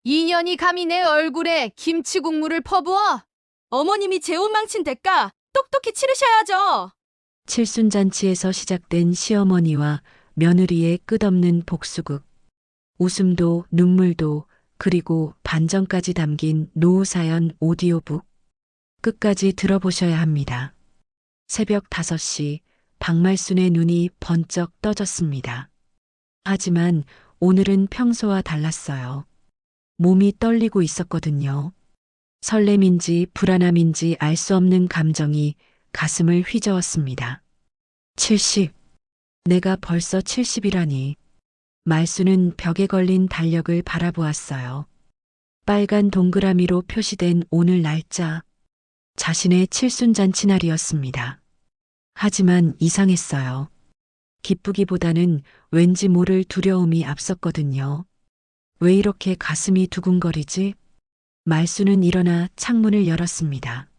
이 년이 감히 내 얼굴에 김치 국물을 퍼부어? 어머님이 제 옷 망친 대가 똑똑히 치르셔야죠. 칠순잔치에서 시작된 시어머니와 며느리의 끝없는 복수극. 웃음도 눈물도 그리고 반전까지 담긴 노후사연 오디오북. 끝까지 들어보셔야 합니다. 새벽 5시 박말순의 눈이 번쩍 떠졌습니다. 하지만 오늘은 평소와 달랐어요. 몸이 떨리고 있었거든요. 설렘인지 불안함인지 알 수 없는 감정이 가슴을 휘저었습니다. 70. 내가 벌써 70이라니. 말수는 벽에 걸린 달력을 바라보았어요. 빨간 동그라미로 표시된 오늘 날짜. 자신의 칠순잔치 날이었습니다. 하지만 이상했어요. 기쁘기보다는 왠지 모를 두려움이 앞섰거든요. 왜 이렇게 가슴이 두근거리지? 말수는 일어나 창문을 열었습니다.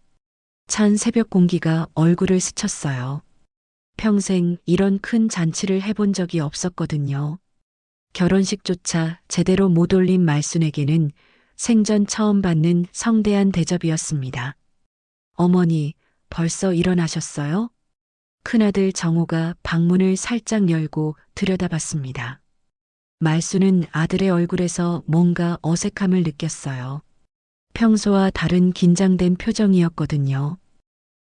찬 새벽 공기가 얼굴을 스쳤어요. 평생 이런 큰 잔치를 해본 적이 없었거든요. 결혼식조차 제대로 못 올린 말순에게는 생전 처음 받는 성대한 대접이었습니다. 어머니, 벌써 일어나셨어요? 큰아들 정호가 방문을 살짝 열고 들여다봤습니다. 말수는 아들의 얼굴에서 뭔가 어색함을 느꼈어요. 평소와 다른 긴장된 표정이었거든요.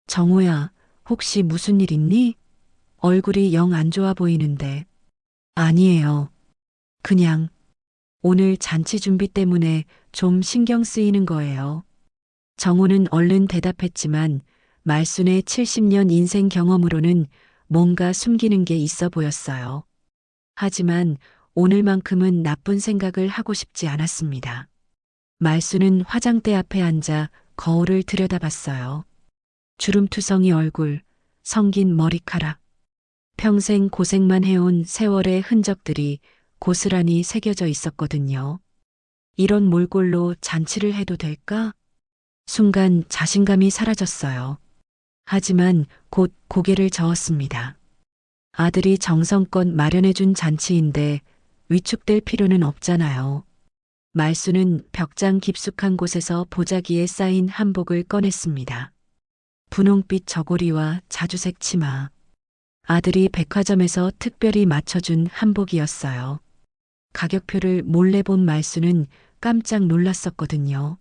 정호야, 혹시 무슨 일 있니? 얼굴이 영 안 좋아 보이는데. 아니에요. 그냥 오늘 잔치 준비 때문에 좀 신경 쓰이는 거예요. 정호는 얼른 대답했지만 말순의 70년 인생 경험으로는 뭔가 숨기는 게 있어 보였어요. 하지만 오늘만큼은 나쁜 생각을 하고 싶지 않았습니다. 말순은 화장대 앞에 앉아 거울을 들여다봤어요. 주름투성이 얼굴, 성긴 머리카락. 평생 고생만 해온 세월의 흔적들이 고스란히 새겨져 있었거든요. 이런 몰골로 잔치를 해도 될까? 순간 자신감이 사라졌어요. 하지만 곧 고개를 저었습니다. 아들이 정성껏 마련해준 잔치인데 위축될 필요는 없잖아요. 말수는 벽장 깊숙한 곳에서 보자기에 쌓인 한복을 꺼냈습니다. 분홍빛 저고리와 자주색 치마. 아들이 백화점에서 특별히 맞춰준 한복이었어요. 가격표를 몰래 본 말수는 깜짝 놀랐었거든요.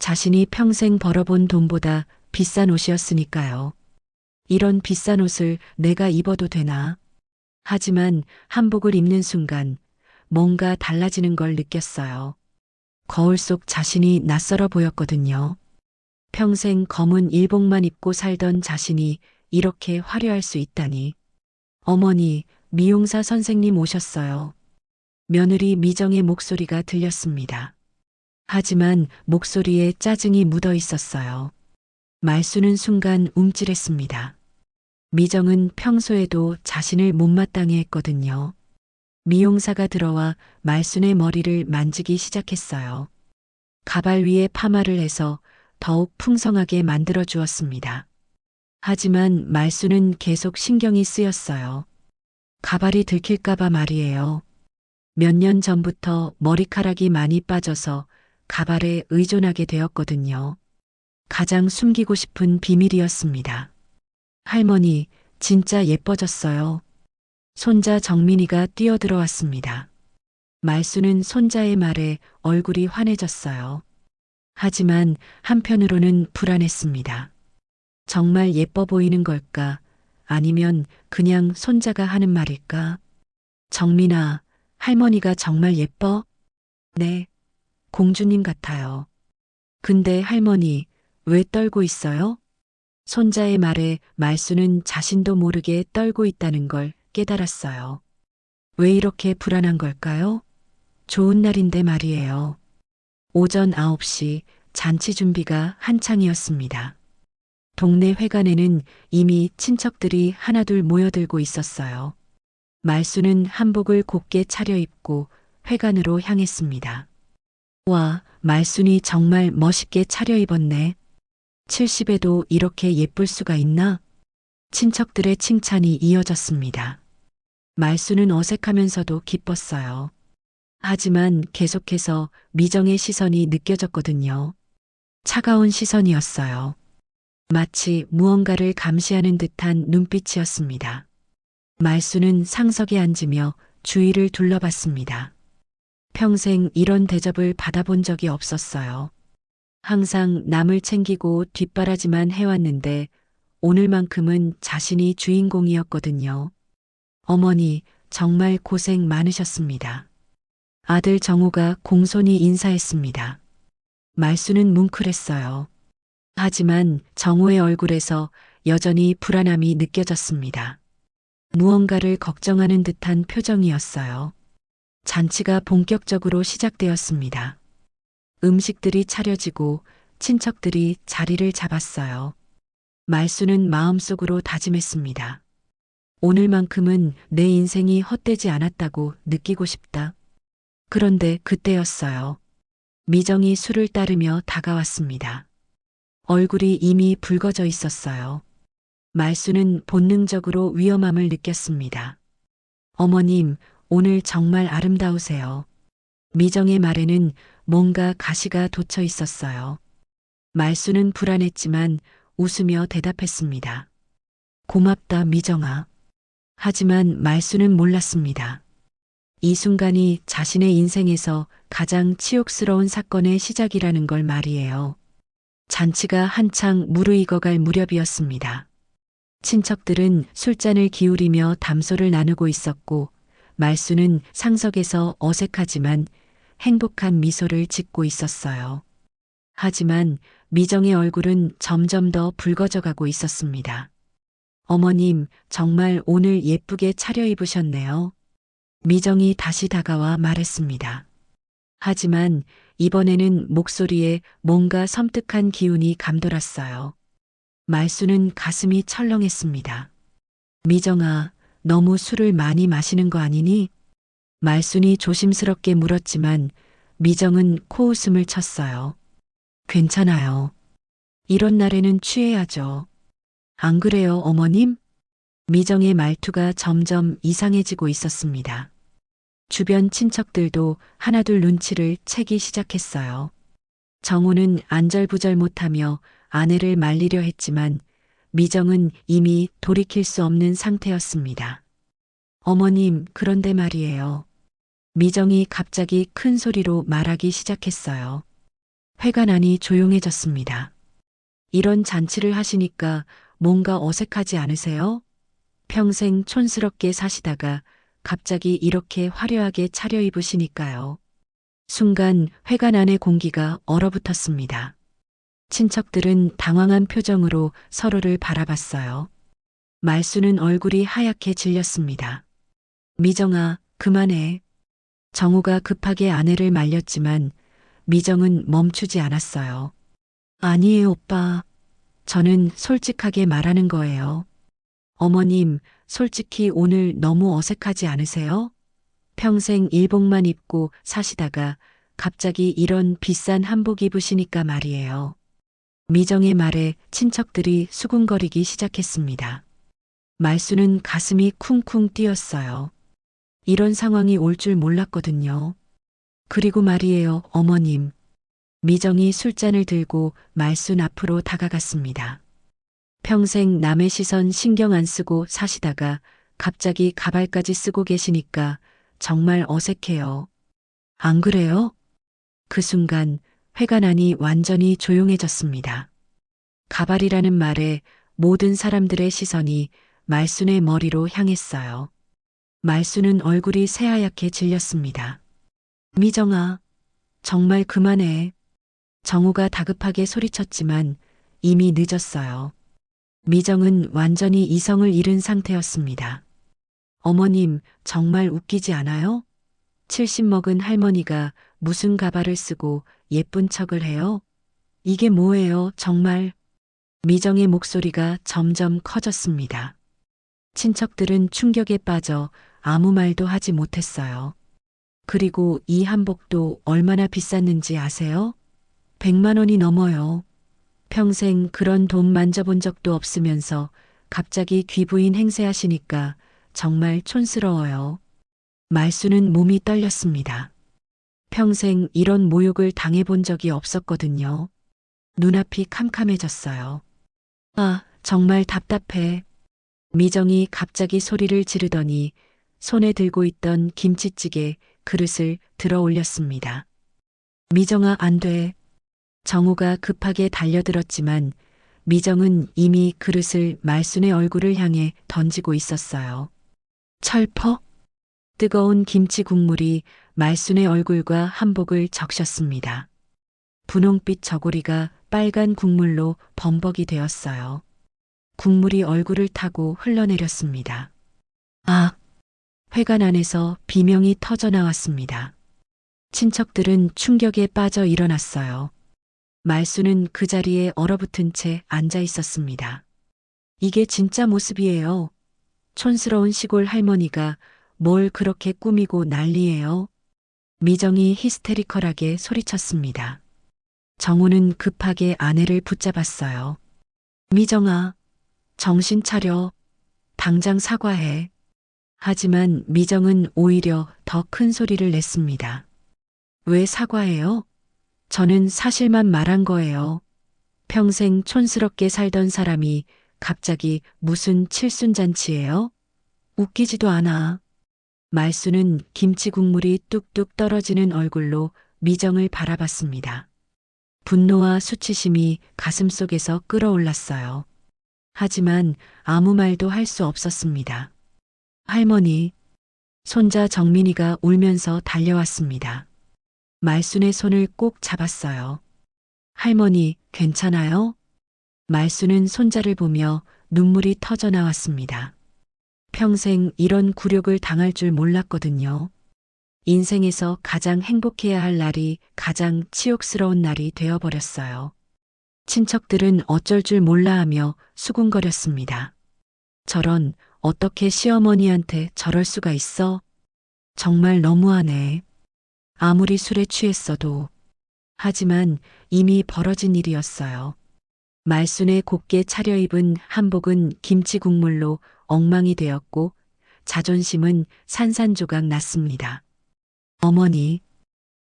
자신이 평생 벌어본 돈보다 비싼 옷이었으니까요. 이런 비싼 옷을 내가 입어도 되나? 하지만 한복을 입는 순간 뭔가 달라지는 걸 느꼈어요. 거울 속 자신이 낯설어 보였거든요. 평생 검은 일복만 입고 살던 자신이 이렇게 화려할 수 있다니. 어머니, 미용사 선생님 오셨어요. 며느리 미정의 목소리가 들렸습니다. 하지만 목소리에 짜증이 묻어 있었어요. 말수는 순간 움찔했습니다. 미정은 평소에도 자신을 못마땅해 했거든요. 미용사가 들어와 말순의 머리를 만지기 시작했어요. 가발 위에 파마를 해서 더욱 풍성하게 만들어 주었습니다. 하지만 말순은 계속 신경이 쓰였어요. 가발이 들킬까봐 말이에요. 몇 년 전부터 머리카락이 많이 빠져서 가발에 의존하게 되었거든요. 가장 숨기고 싶은 비밀이었습니다. 할머니, 진짜 예뻐졌어요. 손자 정민이가 뛰어들어왔습니다. 말수는 손자의 말에 얼굴이 환해졌어요. 하지만 한편으로는 불안했습니다. 정말 예뻐 보이는 걸까? 아니면 그냥 손자가 하는 말일까? 정민아, 할머니가 정말 예뻐? 네, 공주님 같아요. 근데 할머니, 왜 떨고 있어요? 손자의 말에 말수는 자신도 모르게 떨고 있다는 걸 깨달았어요. 왜 이렇게 불안한 걸까요? 좋은 날인데 말이에요. 오전 9시 잔치 준비가 한창이었습니다. 동네 회관에는 이미 친척들이 하나둘 모여들고 있었어요. 말수는 한복을 곱게 차려입고 회관으로 향했습니다. 와, 말순이 정말 멋있게 차려입었네. 70에도 이렇게 예쁠 수가 있나? 친척들의 칭찬이 이어졌습니다. 말수는 어색하면서도 기뻤어요. 하지만 계속해서 미정의 시선이 느껴졌거든요. 차가운 시선이었어요. 마치 무언가를 감시하는 듯한 눈빛이었습니다. 말수는 상석에 앉으며 주위를 둘러봤습니다. 평생 이런 대접을 받아본 적이 없었어요. 항상 남을 챙기고 뒷바라지만 해왔는데 오늘만큼은 자신이 주인공이었거든요. 어머니, 정말 고생 많으셨습니다. 아들 정우가 공손히 인사했습니다. 말수는 뭉클했어요. 하지만 정우의 얼굴에서 여전히 불안함이 느껴졌습니다. 무언가를 걱정하는 듯한 표정이었어요. 잔치가 본격적으로 시작되었습니다. 음식들이 차려지고 친척들이 자리를 잡았어요. 말수는 마음속으로 다짐했습니다. 오늘만큼은 내 인생이 헛되지 않았다고 느끼고 싶다. 그런데 그때였어요. 미정이 술을 따르며 다가왔습니다. 얼굴이 이미 붉어져 있었어요. 말수는 본능적으로 위험함을 느꼈습니다. 어머님, 오늘 정말 아름다우세요. 미정의 말에는 뭔가 가시가 돋쳐 있었어요. 말수는 불안했지만 웃으며 대답했습니다. 고맙다, 미정아. 하지만 말수는 몰랐습니다. 이 순간이 자신의 인생에서 가장 치욕스러운 사건의 시작이라는 걸 말이에요. 잔치가 한창 무르익어갈 무렵이었습니다. 친척들은 술잔을 기울이며 담소를 나누고 있었고 말수는 상석에서 어색하지만 행복한 미소를 짓고 있었어요. 하지만 미정의 얼굴은 점점 더 붉어져 가고 있었습니다. 어머님, 정말 오늘 예쁘게 차려입으셨네요. 미정이 다시 다가와 말했습니다. 하지만 이번에는 목소리에 뭔가 섬뜩한 기운이 감돌았어요. 말수는 가슴이 철렁했습니다. 미정아, 너무 술을 많이 마시는 거 아니니? 말순이 조심스럽게 물었지만 미정은 코웃음을 쳤어요. 괜찮아요. 이런 날에는 취해야죠. 안 그래요, 어머님? 미정의 말투가 점점 이상해지고 있었습니다. 주변 친척들도 하나둘 눈치를 채기 시작했어요. 정우는 안절부절 못하며 아내를 말리려 했지만 미정은 이미 돌이킬 수 없는 상태였습니다. 어머님, 그런데 말이에요. 미정이 갑자기 큰 소리로 말하기 시작했어요. 회가 나니 조용해졌습니다. 이런 잔치를 하시니까 뭔가 어색하지 않으세요? 평생 촌스럽게 사시다가 갑자기 이렇게 화려하게 차려입으시니까요. 순간 회관 안의 공기가 얼어붙었습니다. 친척들은 당황한 표정으로 서로를 바라봤어요. 말수는 얼굴이 하얗게 질렸습니다. 미정아, 그만해. 정우가 급하게 아내를 말렸지만 미정은 멈추지 않았어요. 아니에요, 오빠. 저는 솔직하게 말하는 거예요. 어머님, 솔직히 오늘 너무 어색하지 않으세요? 평생 일복만 입고 사시다가 갑자기 이런 비싼 한복 입으시니까 말이에요. 미정의 말에 친척들이 수군거리기 시작했습니다. 말수는 가슴이 쿵쿵 뛰었어요. 이런 상황이 올 줄 몰랐거든요. 그리고 말이에요, 어머님. 미정이 술잔을 들고 말순 앞으로 다가갔습니다. 평생 남의 시선 신경 안 쓰고 사시다가 갑자기 가발까지 쓰고 계시니까 정말 어색해요. 안 그래요? 그 순간 회관 안이 완전히 조용해졌습니다. 가발이라는 말에 모든 사람들의 시선이 말순의 머리로 향했어요. 말순은 얼굴이 새하얗게 질렸습니다. 미정아, 정말 그만해. 정우가 다급하게 소리쳤지만 이미 늦었어요. 미정은 완전히 이성을 잃은 상태였습니다. 어머님, 정말 웃기지 않아요? 70 먹은 할머니가 무슨 가발을 쓰고 예쁜 척을 해요? 이게 뭐예요, 정말? 미정의 목소리가 점점 커졌습니다. 친척들은 충격에 빠져 아무 말도 하지 못했어요. 그리고 이 한복도 얼마나 비쌌는지 아세요? 100만 원이 넘어요. 평생 그런 돈 만져본 적도 없으면서 갑자기 귀부인 행세하시니까 정말 촌스러워요. 말수는 몸이 떨렸습니다. 평생 이런 모욕을 당해본 적이 없었거든요. 눈앞이 캄캄해졌어요. 아, 정말 답답해. 미정이 갑자기 소리를 지르더니 손에 들고 있던 김치찌개 그릇을 들어 올렸습니다. 미정아, 안 돼. 정우가 급하게 달려들었지만 미정은 이미 그릇을 말순의 얼굴을 향해 던지고 있었어요. 철퍽! 뜨거운 김치 국물이 말순의 얼굴과 한복을 적셨습니다. 분홍빛 저고리가 빨간 국물로 범벅이 되었어요. 국물이 얼굴을 타고 흘러내렸습니다. 아! 회관 안에서 비명이 터져 나왔습니다. 친척들은 충격에 빠져 일어났어요. 말순은 그 자리에 얼어붙은 채 앉아 있었습니다. 이게 진짜 모습이에요. 촌스러운 시골 할머니가 뭘 그렇게 꾸미고 난리예요. 미정이 히스테리컬하게 소리쳤습니다. 정우는 급하게 아내를 붙잡았어요. 미정아, 정신 차려. 당장 사과해. 하지만 미정은 오히려 더 큰 소리를 냈습니다. 왜 사과해요? 저는 사실만 말한 거예요. 평생 촌스럽게 살던 사람이 갑자기 무슨 칠순잔치예요? 웃기지도 않아. 말순은 김치 국물이 뚝뚝 떨어지는 얼굴로 미정을 바라봤습니다. 분노와 수치심이 가슴속에서 끓어올랐어요. 하지만 아무 말도 할 수 없었습니다. 할머니, 손자 정민이가 울면서 달려왔습니다. 말순의 손을 꼭 잡았어요. 할머니, 괜찮아요? 말순은 손자를 보며 눈물이 터져 나왔습니다. 평생 이런 굴욕을 당할 줄 몰랐거든요. 인생에서 가장 행복해야 할 날이 가장 치욕스러운 날이 되어버렸어요. 친척들은 어쩔 줄 몰라 하며 수군거렸습니다. 저런, 어떻게 시어머니한테 저럴 수가 있어? 정말 너무하네. 아무리 술에 취했어도. 하지만 이미 벌어진 일이었어요. 말순에 곱게 차려입은 한복은 김치 국물로 엉망이 되었고 자존심은 산산조각 났습니다. 어머니,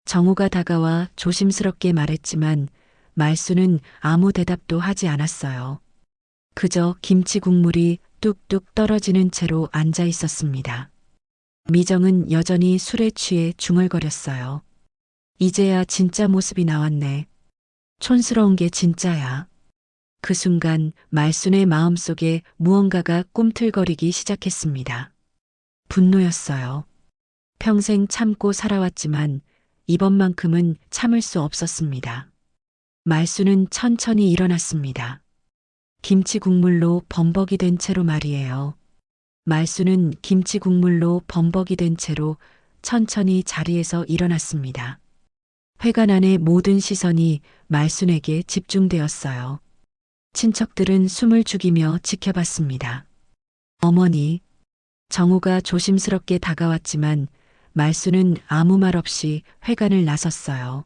정우가 다가와 조심스럽게 말했지만 말순은 아무 대답도 하지 않았어요. 그저 김치 국물이 뚝뚝 떨어지는 채로 앉아 있었습니다. 미정은 여전히 술에 취해 중얼거렸어요. 이제야 진짜 모습이 나왔네. 촌스러운 게 진짜야. 그 순간 말순의 마음속에 무언가가 꿈틀거리기 시작했습니다. 분노였어요. 평생 참고 살아왔지만 이번만큼은 참을 수 없었습니다. 말순은 천천히 일어났습니다. 김치 국물로 범벅이 된 채로 말이에요. 말순은 김치 국물로 범벅이 된 채로 천천히 자리에서 일어났습니다. 회관 안의 모든 시선이 말순에게 집중되었어요. 친척들은 숨을 죽이며 지켜봤습니다. 어머니, 정우가 조심스럽게 다가왔지만 말순은 아무 말 없이 회관을 나섰어요.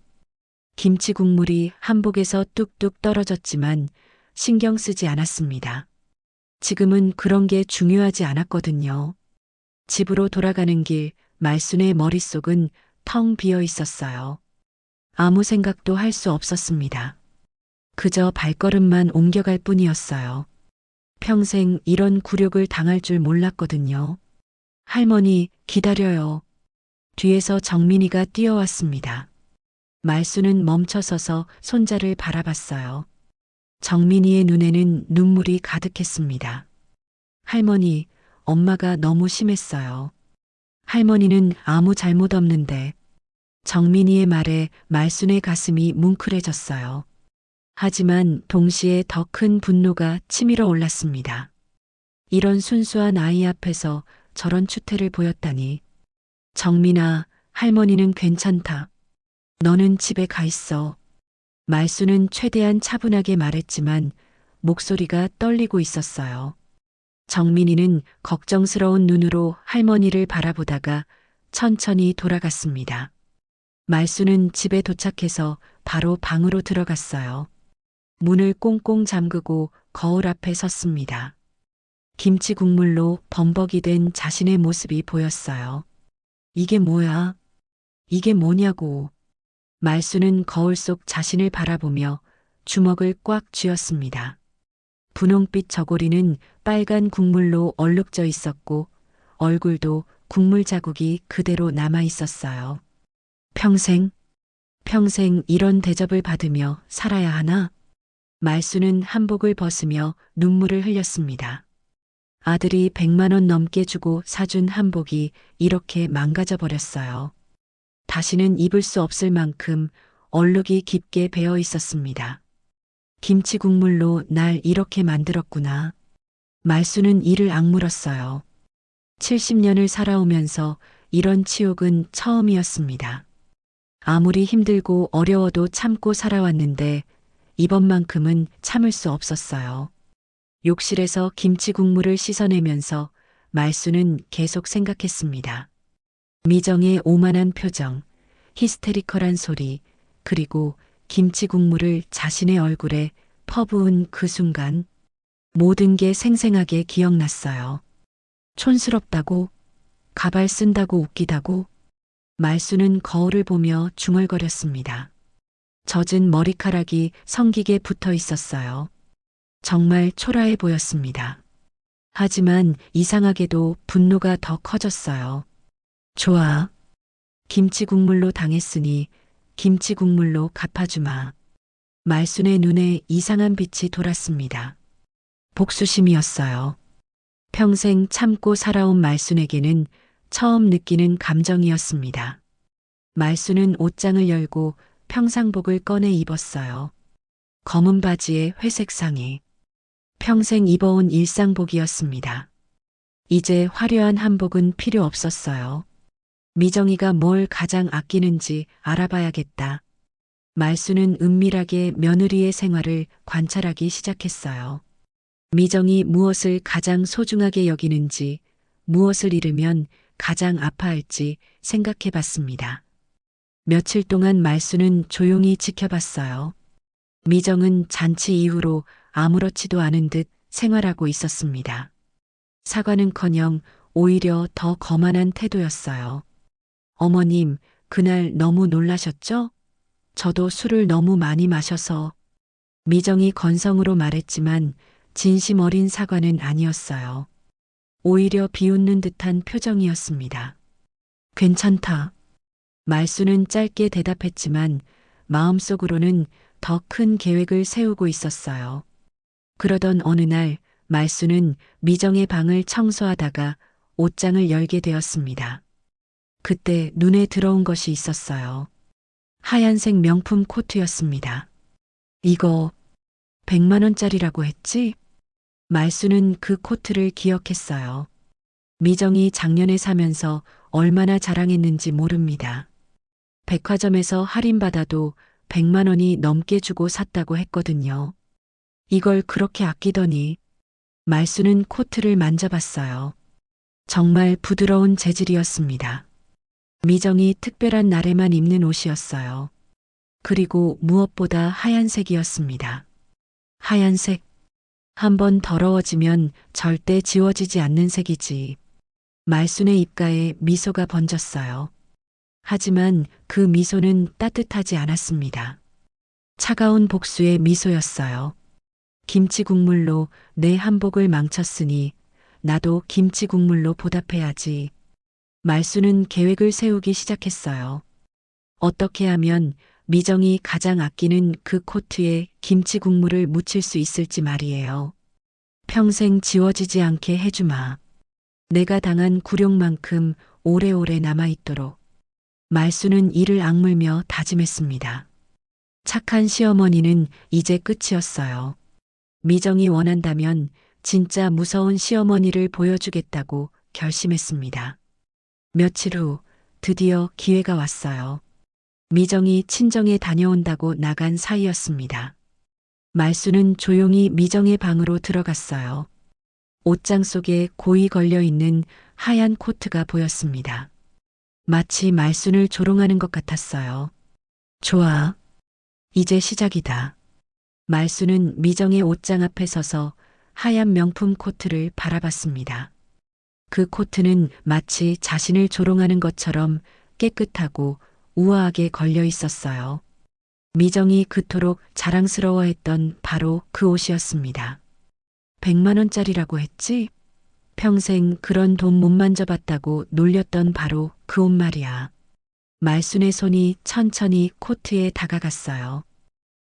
김치 국물이 한복에서 뚝뚝 떨어졌지만 신경 쓰지 않았습니다. 지금은 그런 게 중요하지 않았거든요. 집으로 돌아가는 길 말순의 머릿속은 텅 비어 있었어요. 아무 생각도 할 수 없었습니다. 그저 발걸음만 옮겨갈 뿐이었어요. 평생 이런 굴욕을 당할 줄 몰랐거든요. 할머니, 기다려요. 뒤에서 정민이가 뛰어왔습니다. 말순은 멈춰서서 손자를 바라봤어요. 정민이의 눈에는 눈물이 가득했습니다. 할머니, 엄마가 너무 심했어요. 할머니는 아무 잘못 없는데. 정민이의 말에 말순의 가슴이 뭉클해졌어요. 하지만 동시에 더 큰 분노가 치밀어 올랐습니다. 이런 순수한 아이 앞에서 저런 추태를 보였다니. 정민아, 할머니는 괜찮다. 너는 집에 가 있어. 말순은 최대한 차분하게 말했지만 목소리가 떨리고 있었어요. 정민이는 걱정스러운 눈으로 할머니를 바라보다가 천천히 돌아갔습니다. 말순은 집에 도착해서 바로 방으로 들어갔어요. 문을 꽁꽁 잠그고 거울 앞에 섰습니다. 김치 국물로 범벅이 된 자신의 모습이 보였어요. 이게 뭐야? 이게 뭐냐고. 말수는 거울 속 자신을 바라보며 주먹을 꽉 쥐었습니다. 분홍빛 저고리는 빨간 국물로 얼룩져 있었고 얼굴도 국물 자국이 그대로 남아 있었어요. 평생 이런 대접을 받으며 살아야 하나? 말수는 한복을 벗으며 눈물을 흘렸습니다. 아들이 100만 원 넘게 주고 사준 한복이 이렇게 망가져 버렸어요. 다시는 입을 수 없을 만큼 얼룩이 깊게 배어 있었습니다. 김치 국물로 날 이렇게 만들었구나. 말수는 이를 악물었어요. 70년을 살아오면서 이런 치욕은 처음이었습니다. 아무리 힘들고 어려워도 참고 살아왔는데 이번만큼은 참을 수 없었어요. 욕실에서 김치 국물을 씻어내면서 말수는 계속 생각했습니다. 미정의 오만한 표정, 히스테리컬한 소리, 그리고 김치 국물을 자신의 얼굴에 퍼부은 그 순간 모든 게 생생하게 기억났어요. 촌스럽다고, 가발 쓴다고 웃기다고, 말수는 거울을 보며 중얼거렸습니다. 젖은 머리카락이 성기게 붙어 있었어요. 정말 초라해 보였습니다. 하지만 이상하게도 분노가 더 커졌어요. 좋아. 김치 국물로 당했으니 김치 국물로 갚아주마. 말순의 눈에 이상한 빛이 돌았습니다. 복수심이었어요. 평생 참고 살아온 말순에게는 처음 느끼는 감정이었습니다. 말순은 옷장을 열고 평상복을 꺼내 입었어요. 검은 바지에 회색 상의. 평생 입어온 일상복이었습니다. 이제 화려한 한복은 필요 없었어요. 미정이가 뭘 가장 아끼는지 알아봐야겠다. 말수는 은밀하게 며느리의 생활을 관찰하기 시작했어요. 미정이 무엇을 가장 소중하게 여기는지, 무엇을 잃으면 가장 아파할지 생각해 봤습니다. 며칠 동안 말수는 조용히 지켜봤어요. 미정은 잔치 이후로 아무렇지도 않은 듯 생활하고 있었습니다. 사과는커녕 오히려 더 거만한 태도였어요. 어머님, 그날 너무 놀라셨죠? 저도 술을 너무 많이 마셔서. 미정이 건성으로 말했지만 진심 어린 사과는 아니었어요. 오히려 비웃는 듯한 표정이었습니다. 괜찮다. 말수는 짧게 대답했지만 마음속으로는 더 큰 계획을 세우고 있었어요. 그러던 어느 날 말수는 미정의 방을 청소하다가 옷장을 열게 되었습니다. 그때 눈에 들어온 것이 있었어요. 하얀색 명품 코트였습니다. 이거 100만 원짜리라고 했지? 말수는 그 코트를 기억했어요. 미정이 작년에 사면서 얼마나 자랑했는지 모릅니다. 백화점에서 할인받아도 100만 원이 넘게 주고 샀다고 했거든요. 이걸 그렇게 아끼더니. 말수는 코트를 만져봤어요. 정말 부드러운 재질이었습니다. 미정이 특별한 날에만 입는 옷이었어요. 그리고 무엇보다 하얀색이었습니다. 하얀색. 한번 더러워지면 절대 지워지지 않는 색이지. 말순의 입가에 미소가 번졌어요. 하지만 그 미소는 따뜻하지 않았습니다. 차가운 복수의 미소였어요. 김치 국물로 내 한복을 망쳤으니 나도 김치 국물로 보답해야지. 말수는 계획을 세우기 시작했어요. 어떻게 하면 미정이 가장 아끼는 그 코트에 김치 국물을 묻힐 수 있을지 말이에요. 평생 지워지지 않게 해주마. 내가 당한 굴욕만큼 오래오래 남아있도록. 말수는 이를 악물며 다짐했습니다. 착한 시어머니는 이제 끝이었어요. 미정이 원한다면 진짜 무서운 시어머니를 보여주겠다고 결심했습니다. 며칠 후 드디어 기회가 왔어요. 미정이 친정에 다녀온다고 나간 사이였습니다. 말수는 조용히 미정의 방으로 들어갔어요. 옷장 속에 고이 걸려있는 하얀 코트가 보였습니다. 마치 말순을 조롱하는 것 같았어요. 좋아. 이제 시작이다. 말수는 미정의 옷장 앞에 서서 하얀 명품 코트를 바라봤습니다. 그 코트는 마치 자신을 조롱하는 것처럼 깨끗하고 우아하게 걸려 있었어요. 미정이 그토록 자랑스러워했던 바로 그 옷이었습니다. 100만 원짜리라고 했지? 평생 그런 돈 못 만져봤다고 놀렸던 바로 그 옷 말이야. 말순의 손이 천천히 코트에 다가갔어요.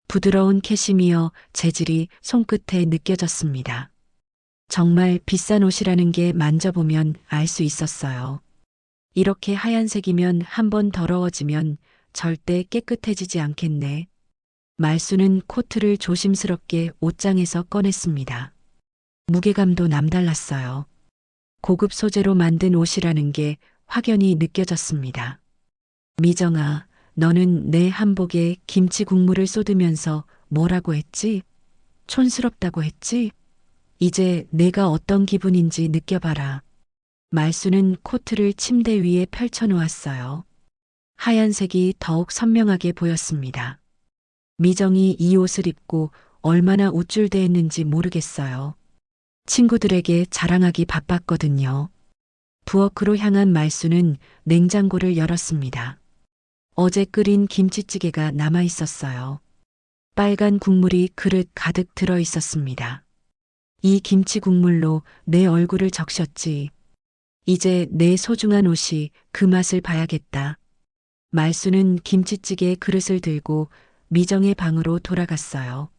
부드러운 캐시미어 재질이 손끝에 느껴졌습니다. 정말 비싼 옷이라는 게 만져보면 알 수 있었어요. 이렇게 하얀색이면 한번 더러워지면 절대 깨끗해지지 않겠네. 말순은 코트를 조심스럽게 옷장에서 꺼냈습니다. 무게감도 남달랐어요. 고급 소재로 만든 옷이라는 게 확연히 느껴졌습니다. 미정아, 너는 내 한복에 김치 국물을 쏟으면서 뭐라고 했지? 촌스럽다고 했지? 이제 내가 어떤 기분인지 느껴봐라. 말순은 코트를 침대 위에 펼쳐놓았어요. 하얀색이 더욱 선명하게 보였습니다. 미정이 이 옷을 입고 얼마나 우쭐대했는지 모르겠어요. 친구들에게 자랑하기 바빴거든요. 부엌으로 향한 말순은 냉장고를 열었습니다. 어제 끓인 김치찌개가 남아 있었어요. 빨간 국물이 그릇 가득 들어 있었습니다. 이 김치 국물로 내 얼굴을 적셨지. 이제 내 소중한 옷이 그 맛을 봐야겠다. 말순은 김치찌개 그릇을 들고 미정의 방으로 돌아갔어요.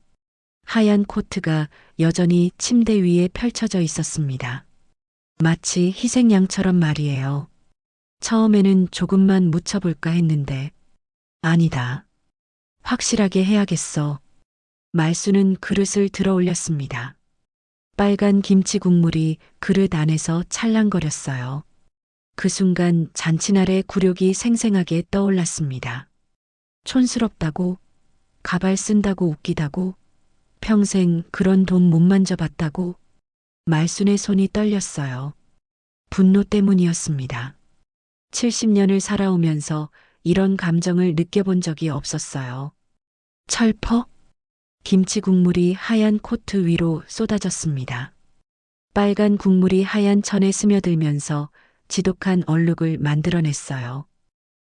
하얀 코트가 여전히 침대 위에 펼쳐져 있었습니다. 마치 희생양처럼 말이에요. 처음에는 조금만 묻혀볼까 했는데 아니다. 확실하게 해야겠어. 말순은 그릇을 들어 올렸습니다. 빨간 김치 국물이 그릇 안에서 찰랑거렸어요. 그 순간 잔치날의 굴욕이 생생하게 떠올랐습니다. 촌스럽다고, 가발 쓴다고 웃기다고, 평생 그런 돈 못 만져봤다고. 말순의 손이 떨렸어요. 분노 때문이었습니다. 70년을 살아오면서 이런 감정을 느껴본 적이 없었어요. 철퍽? 김치 국물이 하얀 코트 위로 쏟아졌습니다. 빨간 국물이 하얀 천에 스며들면서 지독한 얼룩을 만들어냈어요.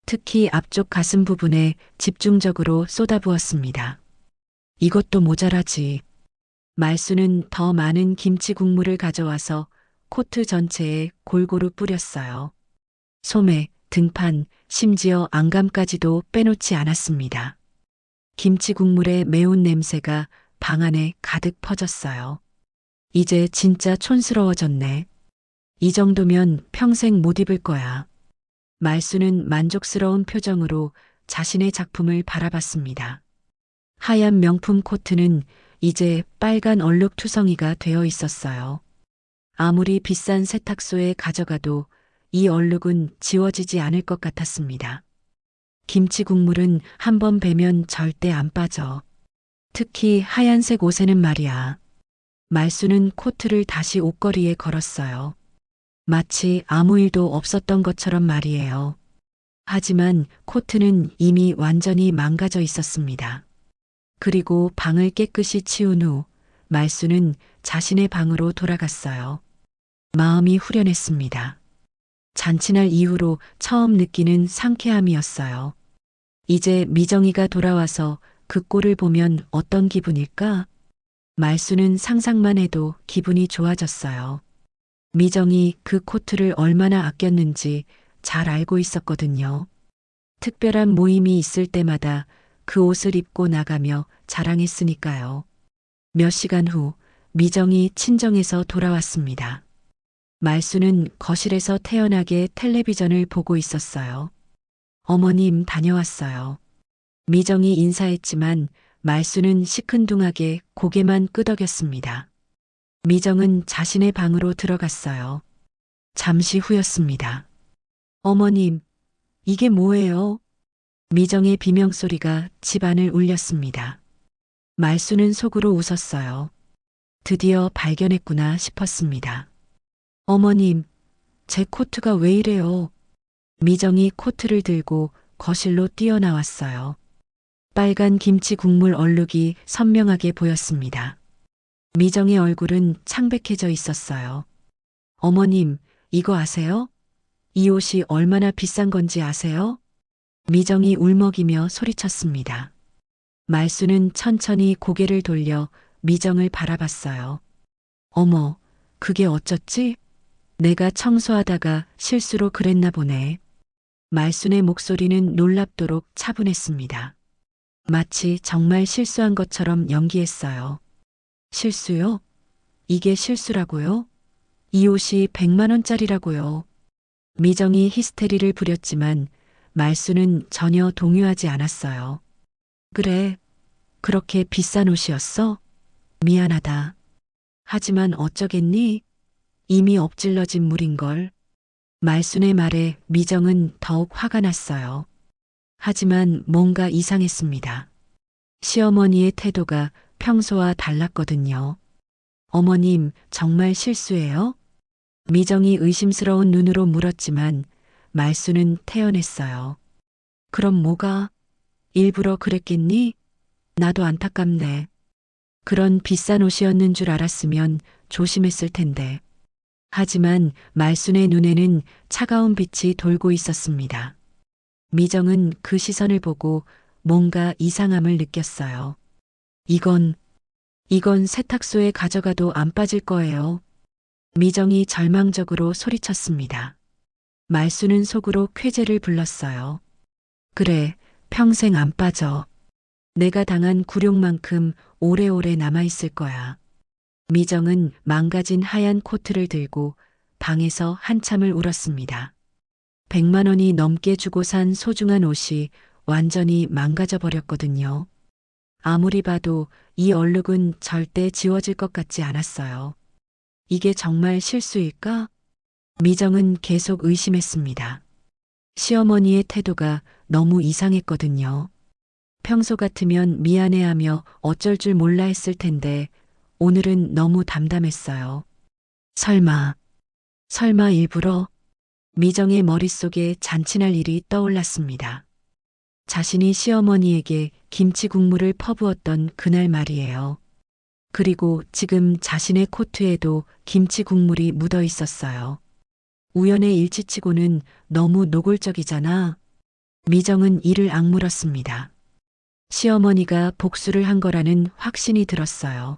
특히 앞쪽 가슴 부분에 집중적으로 쏟아부었습니다. 이것도 모자라지. 말순은 더 많은 김치 국물을 가져와서 코트 전체에 골고루 뿌렸어요. 소매, 등판, 심지어 안감까지도 빼놓지 않았습니다. 김치 국물의 매운 냄새가 방 안에 가득 퍼졌어요. 이제 진짜 촌스러워졌네. 이 정도면 평생 못 입을 거야. 말순은 만족스러운 표정으로 자신의 작품을 바라봤습니다. 하얀 명품 코트는 이제 빨간 얼룩 투성이가 되어 있었어요. 아무리 비싼 세탁소에 가져가도 이 얼룩은 지워지지 않을 것 같았습니다. 김치 국물은 한번 베면 절대 안 빠져. 특히 하얀색 옷에는 말이야. 말순은 코트를 다시 옷걸이에 걸었어요. 마치 아무 일도 없었던 것처럼 말이에요. 하지만 코트는 이미 완전히 망가져 있었습니다. 그리고 방을 깨끗이 치운 후 말순은 자신의 방으로 돌아갔어요. 마음이 후련했습니다. 잔치날 이후로 처음 느끼는 상쾌함이었어요. 이제 미정이가 돌아와서 그 꼴을 보면 어떤 기분일까? 말순은 상상만 해도 기분이 좋아졌어요. 미정이 그 코트를 얼마나 아꼈는지 잘 알고 있었거든요. 특별한 모임이 있을 때마다 그 옷을 입고 나가며 자랑했으니까요. 몇 시간 후 미정이 친정에서 돌아왔습니다. 말순은 거실에서 태연하게 텔레비전을 보고 있었어요. 어머님 다녀왔어요. 미정이 인사했지만 말순은 시큰둥하게 고개만 끄덕였습니다. 미정은 자신의 방으로 들어갔어요. 잠시 후였습니다. 어머님, 이게 뭐예요? 미정의 비명소리가 집안을 울렸습니다. 말순은 속으로 웃었어요. 드디어 발견했구나 싶었습니다. 어머님, 제 코트가 왜 이래요? 미정이 코트를 들고 거실로 뛰어나왔어요. 빨간 김치 국물 얼룩이 선명하게 보였습니다. 미정의 얼굴은 창백해져 있었어요. 어머님, 이거 아세요? 이 옷이 얼마나 비싼 건지 아세요? 미정이 울먹이며 소리쳤습니다. 말수는 천천히 고개를 돌려 미정을 바라봤어요. 어머, 그게 어쩌지? 내가 청소하다가 실수로 그랬나 보네. 말순의 목소리는 놀랍도록 차분했습니다. 마치 정말 실수한 것처럼 연기했어요. 실수요? 이게 실수라고요? 이 옷이 100만 원짜리라고요. 미정이 히스테리를 부렸지만 말수는 전혀 동요하지 않았어요. 그래, 그렇게 비싼 옷이었어? 미안하다. 하지만 어쩌겠니? 이미 엎질러진 물인걸. 말순의 말에 미정은 더욱 화가 났어요. 하지만 뭔가 이상했습니다. 시어머니의 태도가 평소와 달랐거든요. 어머님, 정말 실수예요? 미정이 의심스러운 눈으로 물었지만 말수는 태연했어요. 그럼 뭐가? 일부러 그랬겠니? 나도 안타깝네. 그런 비싼 옷이었는 줄 알았으면 조심했을 텐데. 하지만 말순의 눈에는 차가운 빛이 돌고 있었습니다. 미정은 그 시선을 보고 뭔가 이상함을 느꼈어요. 이건 세탁소에 가져가도 안 빠질 거예요. 미정이 절망적으로 소리쳤습니다. 말수는 속으로 쾌재를 불렀어요. 그래, 평생 안 빠져. 내가 당한 굴욕만큼 오래오래 남아있을 거야. 미정은 망가진 하얀 코트를 들고 방에서 한참을 울었습니다. 100만 원이 넘게 주고 산 소중한 옷이 완전히 망가져 버렸거든요. 아무리 봐도 이 얼룩은 절대 지워질 것 같지 않았어요. 이게 정말 실수일까? 미정은 계속 의심했습니다. 시어머니의 태도가 너무 이상했거든요. 평소 같으면 미안해하며 어쩔 줄 몰라 했을 텐데 오늘은 너무 담담했어요. 설마 일부러? 미정의 머릿속에 잔치날 일이 떠올랐습니다. 자신이 시어머니에게 김치 국물을 퍼부었던 그날 말이에요. 그리고 지금 자신의 코트에도 김치 국물이 묻어 있었어요. 우연의 일치치고는 너무 노골적이잖아. 미정은 이를 악물었습니다. 시어머니가 복수를 한 거라는 확신이 들었어요.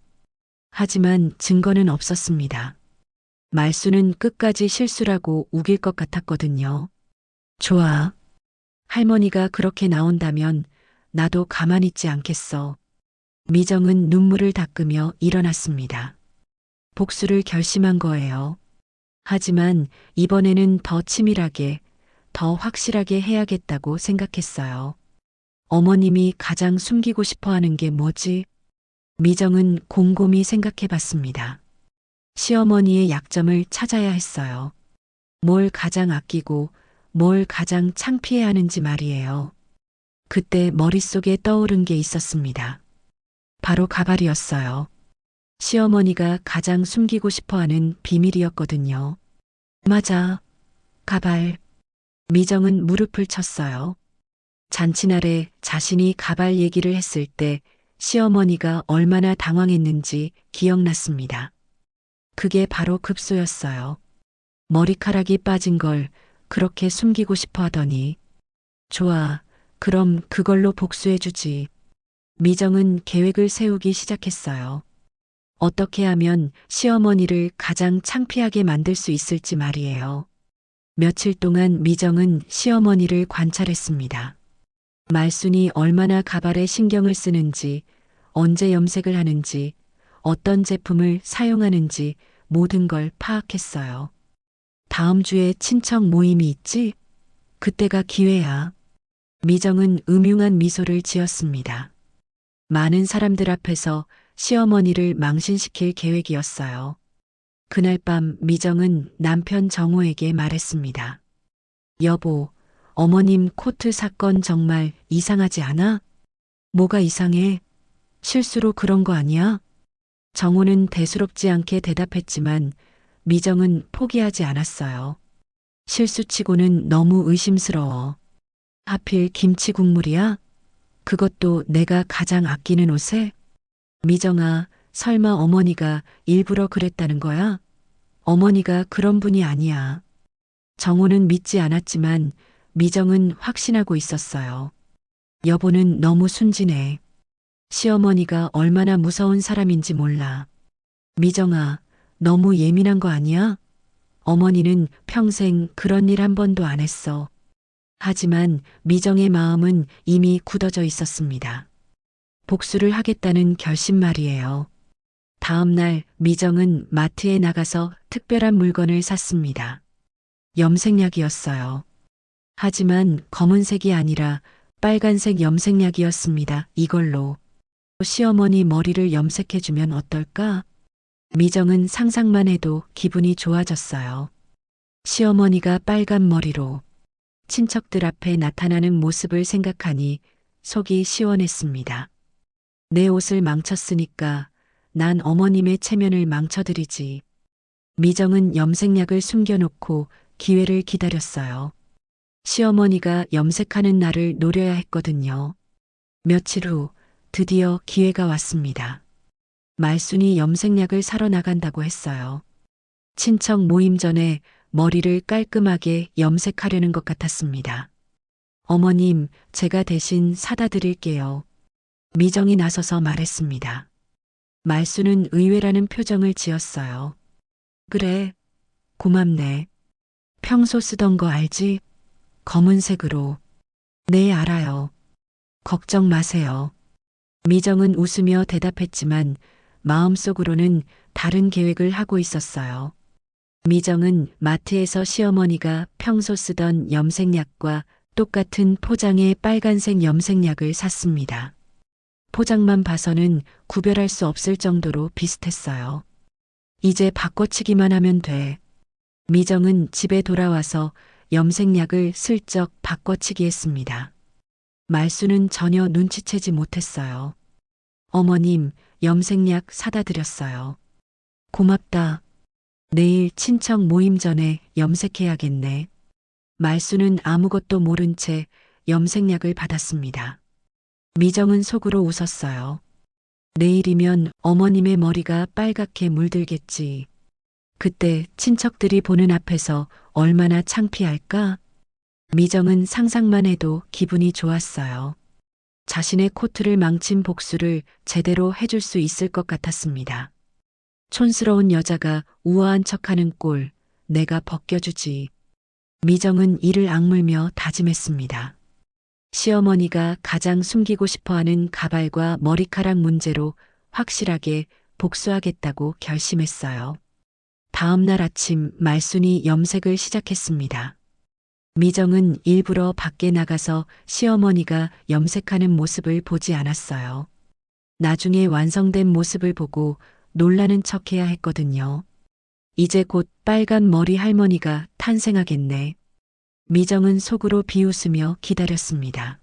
하지만 증거는 없었습니다. 말수는 끝까지 실수라고 우길 것 같았거든요. 좋아. 할머니가 그렇게 나온다면 나도 가만히 있지 않겠어. 미정은 눈물을 닦으며 일어났습니다. 복수를 결심한 거예요. 하지만 이번에는 더 치밀하게, 더 확실하게 해야겠다고 생각했어요. 어머님이 가장 숨기고 싶어 하는 게 뭐지? 미정은 곰곰이 생각해 봤습니다. 시어머니의 약점을 찾아야 했어요. 뭘 가장 아끼고 뭘 가장 창피해 하는지 말이에요. 그때 머릿속에 떠오른 게 있었습니다. 바로 가발이었어요. 시어머니가 가장 숨기고 싶어 하는 비밀이었거든요. 맞아. 가발. 미정은 무릎을 쳤어요. 잔치날에 자신이 가발 얘기를 했을 때 시어머니가 얼마나 당황했는지 기억났습니다. 그게 바로 급소였어요. 머리카락이 빠진 걸 그렇게 숨기고 싶어 하더니. 좋아, 그럼 그걸로 복수해주지. 미정은 계획을 세우기 시작했어요. 어떻게 하면 시어머니를 가장 창피하게 만들 수 있을지 말이에요. 며칠 동안 미정은 시어머니를 관찰했습니다. 말순이 얼마나 가발에 신경을 쓰는지, 언제 염색을 하는지, 어떤 제품을 사용하는지 모든 걸 파악했어요. 다음 주에 친척 모임이 있지? 그때가 기회야. 미정은 음흉한 미소를 지었습니다. 많은 사람들 앞에서 시어머니를 망신시킬 계획이었어요. 그날 밤 미정은 남편 정호에게 말했습니다. 여보, 어머님 코트 사건 정말 이상하지 않아? 뭐가 이상해? 실수로 그런 거 아니야? 정호는 대수롭지 않게 대답했지만 미정은 포기하지 않았어요. 실수치고는 너무 의심스러워. 하필 김치 국물이야? 그것도 내가 가장 아끼는 옷에? 미정아, 설마 어머니가 일부러 그랬다는 거야? 어머니가 그런 분이 아니야. 정호는 믿지 않았지만 미정은 확신하고 있었어요. 여보는 너무 순진해. 시어머니가 얼마나 무서운 사람인지 몰라. 미정아, 너무 예민한 거 아니야? 어머니는 평생 그런 일 한 번도 안 했어. 하지만 미정의 마음은 이미 굳어져 있었습니다. 복수를 하겠다는 결심 말이에요. 다음 날 미정은 마트에 나가서 특별한 물건을 샀습니다. 염색약이었어요. 하지만 검은색이 아니라 빨간색 염색약이었습니다. 이걸로 시어머니 머리를 염색해주면 어떨까? 미정은 상상만 해도 기분이 좋아졌어요. 시어머니가 빨간 머리로 친척들 앞에 나타나는 모습을 생각하니 속이 시원했습니다. 내 옷을 망쳤으니까 난 어머님의 체면을 망쳐드리지. 미정은 염색약을 숨겨놓고 기회를 기다렸어요. 시어머니가 염색하는 날을 노려야 했거든요. 며칠 후 드디어 기회가 왔습니다. 말순이 염색약을 사러 나간다고 했어요. 친척 모임 전에 머리를 깔끔하게 염색하려는 것 같았습니다. 어머님, 제가 대신 사다 드릴게요. 미정이 나서서 말했습니다. 말순은 의외라는 표정을 지었어요. 그래, 고맙네. 평소 쓰던 거 알지? 검은색으로. 네, 알아요. 걱정 마세요. 미정은 웃으며 대답했지만 마음속으로는 다른 계획을 하고 있었어요. 미정은 마트에서 시어머니가 평소 쓰던 염색약과 똑같은 포장의 빨간색 염색약을 샀습니다. 포장만 봐서는 구별할 수 없을 정도로 비슷했어요. 이제 바꿔치기만 하면 돼. 미정은 집에 돌아와서 염색약을 슬쩍 바꿔치기 했습니다. 말수는 전혀 눈치채지 못했어요. 어머님, 염색약 사다 드렸어요. 고맙다. 내일 친척 모임 전에 염색해야겠네. 말수는 아무것도 모른 채 염색약을 받았습니다. 미정은 속으로 웃었어요. 내일이면 어머님의 머리가 빨갛게 물들겠지. 그때 친척들이 보는 앞에서 얼마나 창피할까? 미정은 상상만 해도 기분이 좋았어요. 자신의 코트를 망친 복수를 제대로 해줄 수 있을 것 같았습니다. 촌스러운 여자가 우아한 척하는 꼴, 내가 벗겨주지. 미정은 이를 악물며 다짐했습니다. 시어머니가 가장 숨기고 싶어하는 가발과 머리카락 문제로 확실하게 복수하겠다고 결심했어요. 다음 날 아침 말순이 염색을 시작했습니다. 미정은 일부러 밖에 나가서 시어머니가 염색하는 모습을 보지 않았어요. 나중에 완성된 모습을 보고 놀라는 척해야 했거든요. 이제 곧 빨간 머리 할머니가 탄생하겠네. 미정은 속으로 비웃으며 기다렸습니다.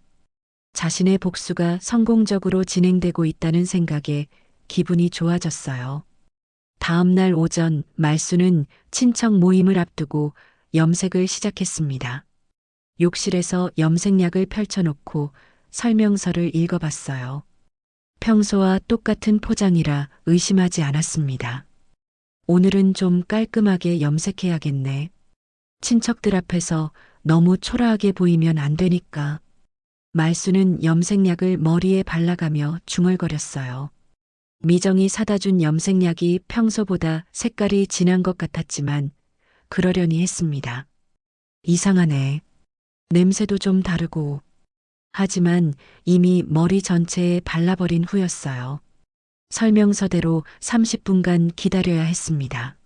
자신의 복수가 성공적으로 진행되고 있다는 생각에 기분이 좋아졌어요. 다음 날 오전 말수는 친척 모임을 앞두고 염색을 시작했습니다. 욕실에서 염색약을 펼쳐놓고 설명서를 읽어봤어요. 평소와 똑같은 포장이라 의심하지 않았습니다. 오늘은 좀 깔끔하게 염색해야겠네. 친척들 앞에서 너무 초라하게 보이면 안 되니까. 말수는 염색약을 머리에 발라가며 중얼거렸어요. 미정이 사다 준 염색약이 평소보다 색깔이 진한 것 같았지만 그러려니 했습니다. 이상하네. 냄새도 좀 다르고. 하지만 이미 머리 전체에 발라버린 후였어요. 설명서대로 30분간 기다려야 했습니다.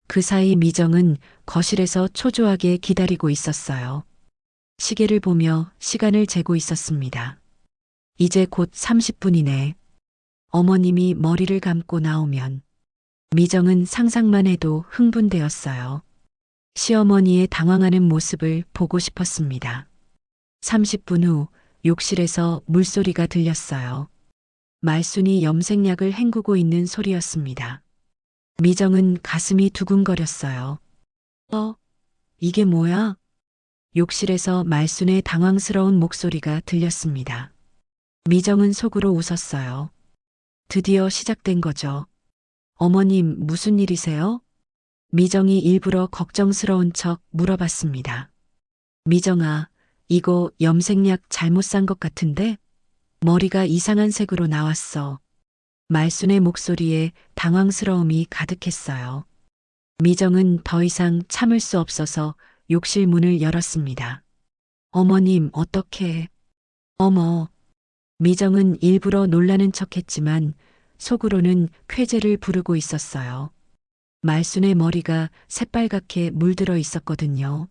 그 사이 미정은 거실에서 초조하게 기다리고 있었어요. 시계를 보며 시간을 재고 있었습니다. 이제 곧 30분이네. 어머님이 머리를 감고 나오면 미정은 상상만 해도 흥분되었어요. 시어머니의 당황하는 모습을 보고 싶었습니다. 30분 후 욕실에서 물소리가 들렸어요. 말순이 염색약을 헹구고 있는 소리였습니다. 미정은 가슴이 두근거렸어요. 이게 뭐야? 욕실에서 말순의 당황스러운 목소리가 들렸습니다. 미정은 속으로 웃었어요. 드디어 시작된 거죠. 어머님, 무슨 일이세요? 미정이 일부러 걱정스러운 척 물어봤습니다. 미정아, 이거 염색약 잘못 산 것 같은데? 머리가 이상한 색으로 나왔어. 말순의 목소리에 당황스러움이 가득했어요. 미정은 더 이상 참을 수 없어서 욕실 문을 열었습니다. 어머님, 어떡해. 어머. 미정은 일부러 놀라는 척했지만 속으로는 쾌재를 부르고 있었어요. 말순의 머리가 새빨갛게 물들어 있었거든요.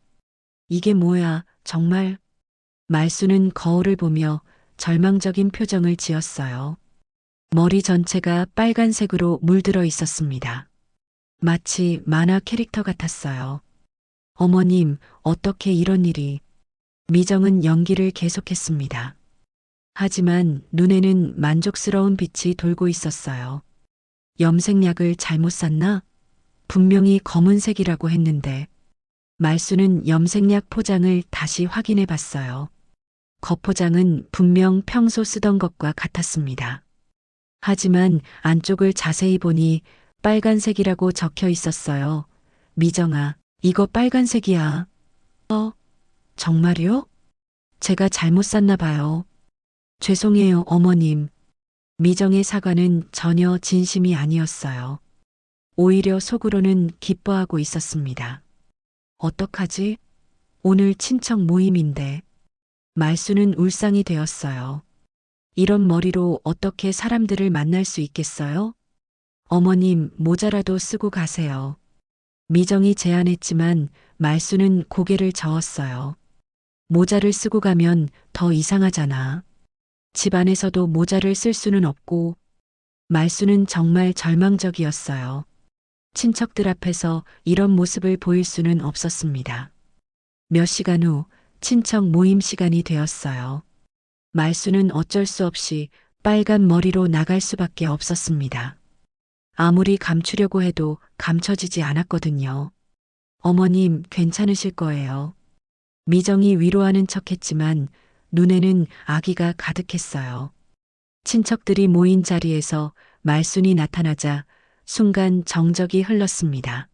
이게 뭐야, 정말. 말순은 거울을 보며 절망적인 표정을 지었어요. 머리 전체가 빨간색으로 물들어 있었습니다. 마치 만화 캐릭터 같았어요. 어머님, 어떻게 이런 일이. 미정은 연기를 계속했습니다. 하지만 눈에는 만족스러운 빛이 돌고 있었어요. 염색약을 잘못 샀나? 분명히 검은색이라고 했는데. 말순은 염색약 포장을 다시 확인해 봤어요. 겉포장은 분명 평소 쓰던 것과 같았습니다. 하지만 안쪽을 자세히 보니 빨간색이라고 적혀 있었어요. 미정아, 이거 빨간색이야. 정말요? 제가 잘못 샀나 봐요. 죄송해요, 어머님. 미정의 사과는 전혀 진심이 아니었어요. 오히려 속으로는 기뻐하고 있었습니다. 어떡하지? 오늘 친척 모임인데. 말수는 울상이 되었어요. 이런 머리로 어떻게 사람들을 만날 수 있겠어요? 어머님, 모자라도 쓰고 가세요. 미정이 제안했지만 말수는 고개를 저었어요. 모자를 쓰고 가면 더 이상하잖아. 집안에서도 모자를 쓸 수는 없고. 말수는 정말 절망적이었어요. 친척들 앞에서 이런 모습을 보일 수는 없었습니다. 몇 시간 후 친척 모임 시간이 되었어요. 말수는 어쩔 수 없이 빨간 머리로 나갈 수밖에 없었습니다. 아무리 감추려고 해도 감춰지지 않았거든요. 어머님, 괜찮으실 거예요. 미정이 위로하는 척했지만 눈에는 아기가 가득했어요. 친척들이 모인 자리에서 말순이 나타나자 순간 정적이 흘렀습니다.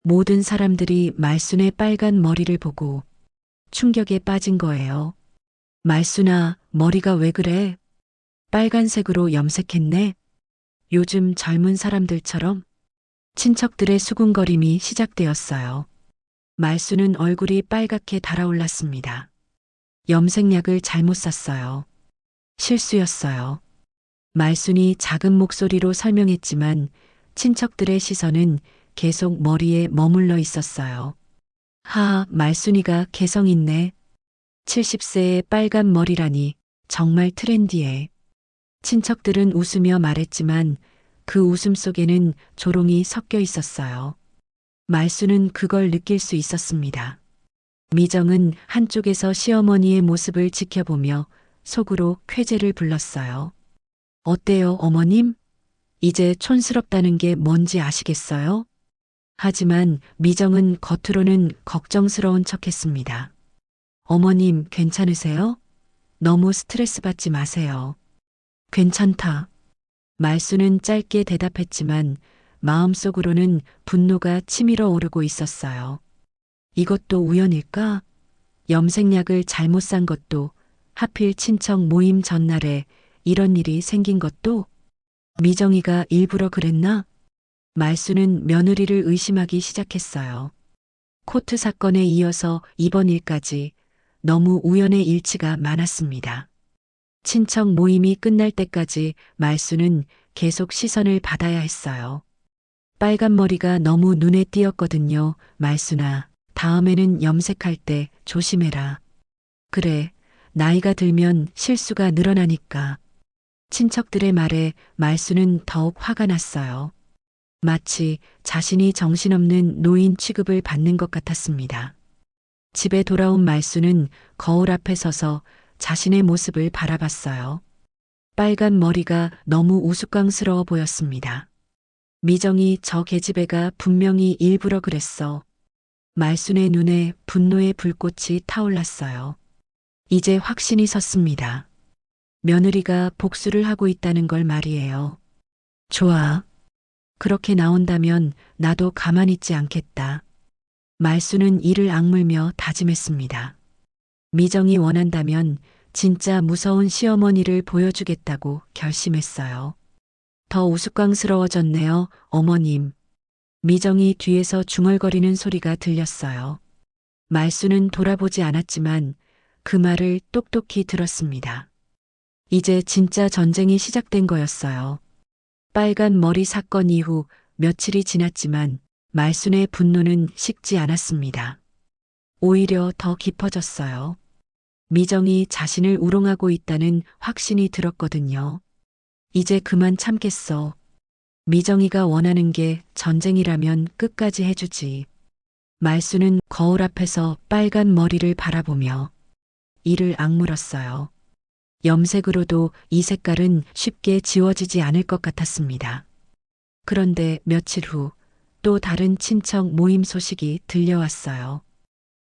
모든 사람들이 말순의 빨간 머리를 보고 충격에 빠진 거예요. 말순아, 머리가 왜 그래? 빨간색으로 염색했네? 요즘 젊은 사람들처럼? 친척들의 수군거림이 시작되었어요. 말순은 얼굴이 빨갛게 달아올랐습니다. 염색약을 잘못 샀어요. 실수였어요. 말순이 작은 목소리로 설명했지만 친척들의 시선은 계속 머리에 머물러 있었어요. 말순이가 개성 있네. 70세의 빨간 머리라니 정말 트렌디해. 친척들은 웃으며 말했지만 그 웃음 속에는 조롱이 섞여 있었어요. 말순은 그걸 느낄 수 있었습니다. 미정은 한쪽에서 시어머니의 모습을 지켜보며 속으로 쾌재를 불렀어요. 어때요, 어머님? 이제 촌스럽다는 게 뭔지 아시겠어요? 하지만 미정은 겉으로는 걱정스러운 척했습니다. 어머님, 괜찮으세요? 너무 스트레스 받지 마세요. 괜찮다. 말수는 짧게 대답했지만 마음속으로는 분노가 치밀어 오르고 있었어요. 이것도 우연일까? 염색약을 잘못 산 것도, 하필 친척 모임 전날에 이런 일이 생긴 것도, 미정이가 일부러 그랬나? 말수는 며느리를 의심하기 시작했어요. 코트 사건에 이어서 이번 일까지 너무 우연의 일치가 많았습니다. 친척 모임이 끝날 때까지 말수는 계속 시선을 받아야 했어요. 빨간 머리가 너무 눈에 띄었거든요. 말수나, 다음에는 염색할 때 조심해라. 그래, 나이가 들면 실수가 늘어나니까. 친척들의 말에 말수는 더욱 화가 났어요. 마치 자신이 정신없는 노인 취급을 받는 것 같았습니다. 집에 돌아온 말수는 거울 앞에 서서 자신의 모습을 바라봤어요. 빨간 머리가 너무 우스꽝스러워 보였습니다. 미정이 저 계집애가 분명히 일부러 그랬어. 말순의 눈에 분노의 불꽃이 타올랐어요. 이제 확신이 섰습니다. 며느리가 복수를 하고 있다는 걸 말이에요. 좋아. 그렇게 나온다면 나도 가만히 있지 않겠다. 말수는 이를 악물며 다짐했습니다. 미정이 원한다면 진짜 무서운 시어머니를 보여주겠다고 결심했어요. 더 우스꽝스러워졌네요, 어머님. 미정이 뒤에서 중얼거리는 소리가 들렸어요. 말수는 돌아보지 않았지만 그 말을 똑똑히 들었습니다. 이제 진짜 전쟁이 시작된 거였어요. 빨간 머리 사건 이후 며칠이 지났지만 말순의 분노는 식지 않았습니다. 오히려 더 깊어졌어요. 미정이 자신을 우롱하고 있다는 확신이 들었거든요. 이제 그만 참겠어. 미정이가 원하는 게 전쟁이라면 끝까지 해주지. 말수는 거울 앞에서 빨간 머리를 바라보며 이를 악물었어요. 염색으로도 이 색깔은 쉽게 지워지지 않을 것 같았습니다. 그런데 며칠 후 또 다른 친척 모임 소식이 들려왔어요.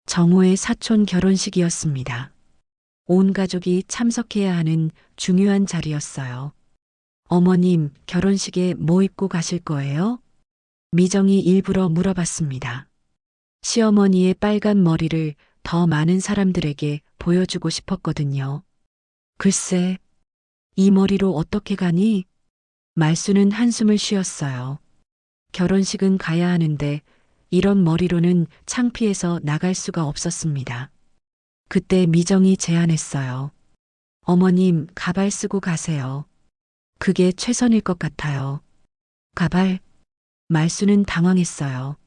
정호의 사촌 결혼식이었습니다. 온 가족이 참석해야 하는 중요한 자리였어요. 어머님, 결혼식에 뭐 입고 가실 거예요? 미정이 일부러 물어봤습니다. 시어머니의 빨간 머리를 더 많은 사람들에게 보여주고 싶었거든요. 글쎄, 이 머리로 어떻게 가니? 말수는 한숨을 쉬었어요. 결혼식은 가야 하는데 이런 머리로는 창피해서 나갈 수가 없었습니다. 그때 미정이 제안했어요. 어머님, 가발 쓰고 가세요. 그게 최선일 것 같아요. 가발? 말수는 당황했어요.